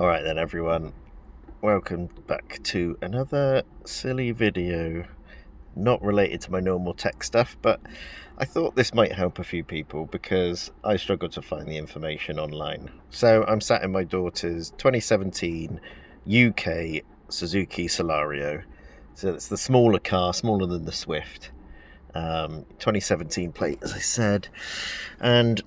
Alright then everyone, welcome back to another silly video, not related to my normal tech stuff, but I thought this might help a few people because I struggle to find the information online. So I'm sat in my daughter's 2017 UK Suzuki Celerio, so it's the smaller car, smaller than the Swift, 2017 plate as I said, and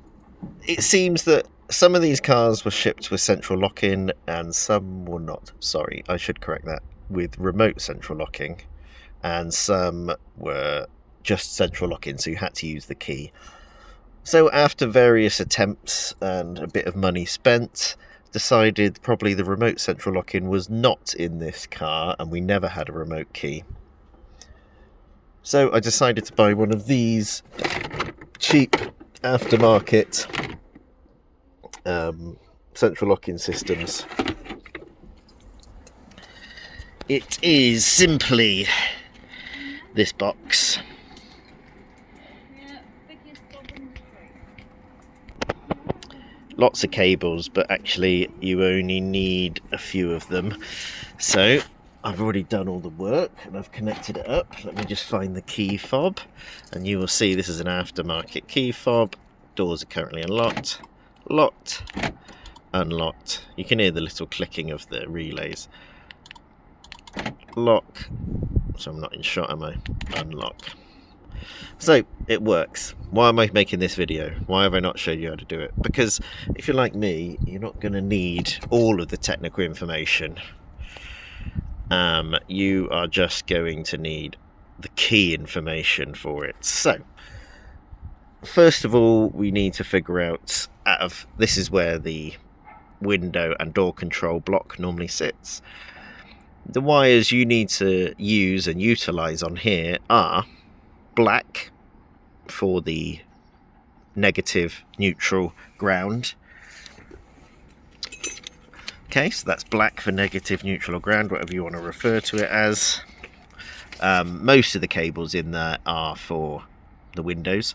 it seems that some of these cars were shipped with central lock-in and some were not. Sorry, I should correct that. With remote central locking, and some were just central lock-in, so you had to use the key. So after various attempts and a bit of money spent, decided probably the remote central lock-in was not in this car and we never had a remote key. So I decided to buy one of these cheap aftermarket central locking systems. It is simply this box. Lots of cables, but actually you only need a few of them. So I've already done all the work and I've connected it up. Let me just find the key fob and you will see this is an aftermarket key fob. Doors are currently unlocked. Locked, unlocked. You can hear the little clicking of the relays. Lock. So I'm not in shot, am I? Unlock. So it works. Why am I making this video? Why have I not showed you how to do it? Because if you're like me, you're not going to need all of the technical information. You are just going to need the key information for it. So first of all, we need to figure out this is where the window and door control block normally sits. The wires you need to use and utilize on here are black for the negative, neutral, ground. Okay, so that's black for negative, neutral or ground, whatever you want to refer to it as. Most of the cables in there are for the windows.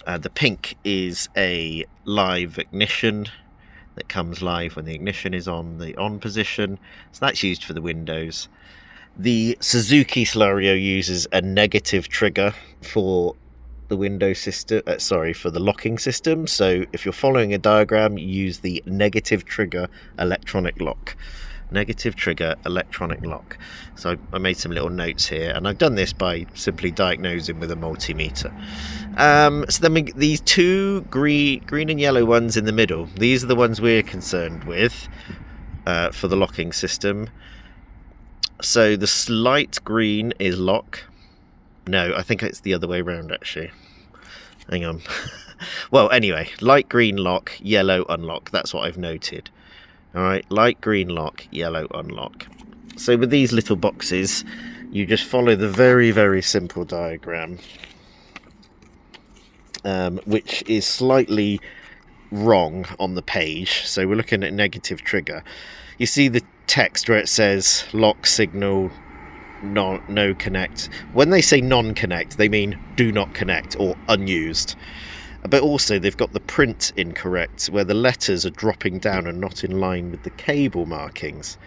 The pink is a live ignition that comes live when the ignition is on the on position, so that's used for the windows. The Suzuki Celerio uses a negative trigger for the window system, for the locking system. So if you're following a diagram, you use the negative trigger electronic lock. Negative trigger electronic lock. So I made some little notes here, and I've done this by simply diagnosing with a multimeter. So then these two green and yellow ones in the middle, these are the ones we're concerned with for the locking system. So the light green is lock. No, I think it's the other way around actually. Hang on. Well, anyway, light green lock, yellow unlock. That's what I've noted. Alright, light green lock, yellow unlock. So with these little boxes, you just follow the very, very simple diagram, which is slightly wrong on the page. So we're looking at negative trigger. You see the text where it says lock signal, no connect. When they say non-connect, they mean do not connect or unused. But also they've got the print incorrect, where the letters are dropping down and not in line with the cable markings.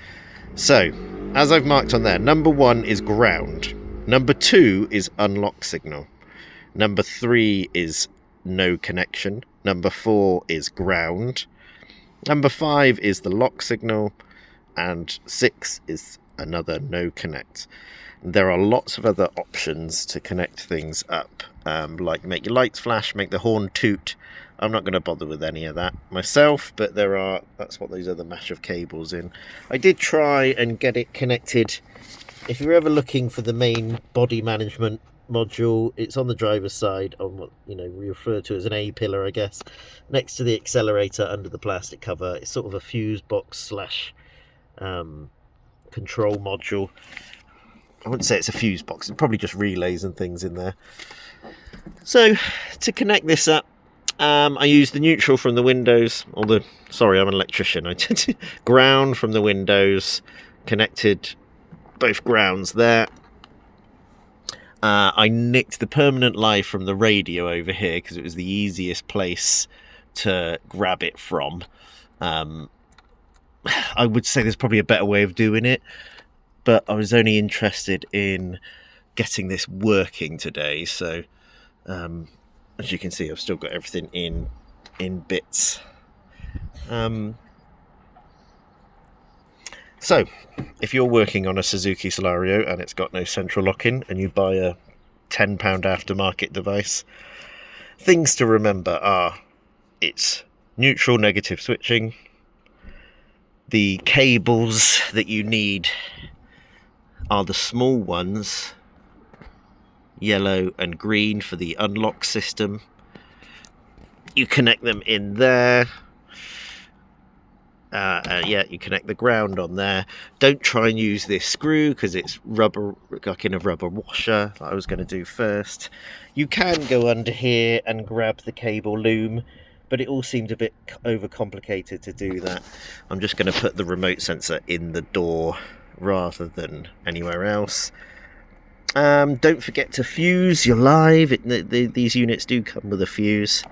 So, as I've marked on there, number 1 is ground. Number 2 is unlock signal. Number 3 is no connection. Number 4 is ground. Number 5 is the lock signal. And 6 is another no connect. There are lots of other options to connect things up, like make your lights flash, make the horn toot. I'm not going to bother with any of that myself, but that's what these other mesh of cables in. I did try and get it connected. If you're ever looking for the main body management module, it's on the driver's side on what we refer to as an A pillar, I guess, next to the accelerator under the plastic cover. It's sort of a fuse box slash control module. I wouldn't say it's a fuse box, it's probably just relays and things in there. So to connect this up, I use the neutral from the windows, sorry, I'm an electrician. I did ground from the windows, connected both grounds there. I nicked the permanent live from the radio over here because it was the easiest place to grab it from. I would say there's probably a better way of doing it, but I was only interested in getting this working today. So as you can see, I've still got everything in bits. So if you're working on a Suzuki Celerio and it's got no central lock-in, and you buy a £10 aftermarket device, things to remember are it's neutral negative switching. The cables that you need are the small ones, yellow and green, for the unlock system. You connect them in there. Yeah, you connect the ground on there. Don't try and use this screw because it's rubber, like in a rubber washer, like I was going to do first. You can go under here and grab the cable loom, but it all seemed a bit overcomplicated to do that. I'm just going to put the remote sensor in the door rather than anywhere else. Don't forget to fuse your live. These units do come with a fuse.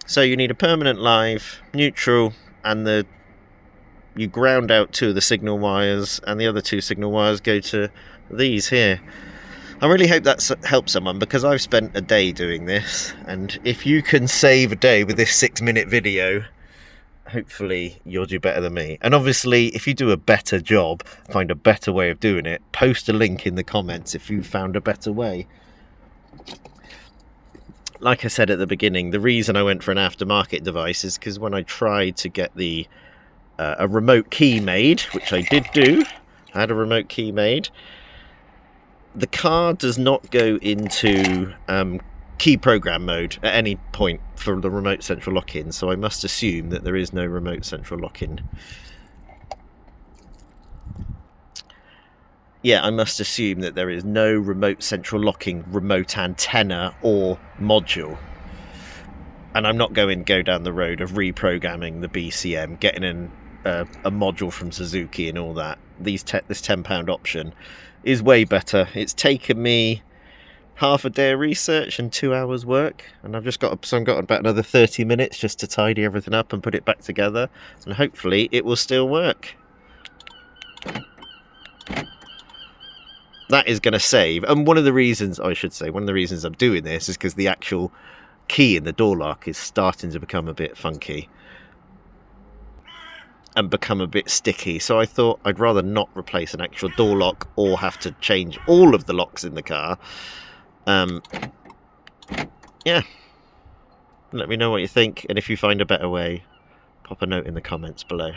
So you need a permanent live, neutral, and you ground out 2 of the signal wires, and the other 2 signal wires go to these here. I really hope that's helped someone, because I've spent a day doing this, and if you can save a day with this 6-minute video, hopefully you'll do better than me. And obviously, if you do a better job, find a better way of doing it, post a link in the comments if you found a better way. Like I said at the beginning, the reason I went for an aftermarket device is because when I tried to get a remote key made, which I did do, I had a remote key made, the car does not go into key program mode at any point for the remote central lock-in, so I must assume that there is no remote central lock-in. Yeah, I must assume that there is no remote central locking remote antenna or module. And I'm not going to go down the road of reprogramming the BCM, getting a module from Suzuki and all that. This £10 option is way better. It's taken me half a day of research and 2 hours work, and I've got about another 30 minutes just to tidy everything up and put it back together, and hopefully it will still work. That is going to save, and one of the reasons I'm doing this is because the actual key in the door lock is starting to become a bit funky and become a bit sticky, so I thought I'd rather not replace an actual door lock or have to change all of the locks in the car. Yeah, let me know what you think, and if you find a better way, pop a note in the comments below.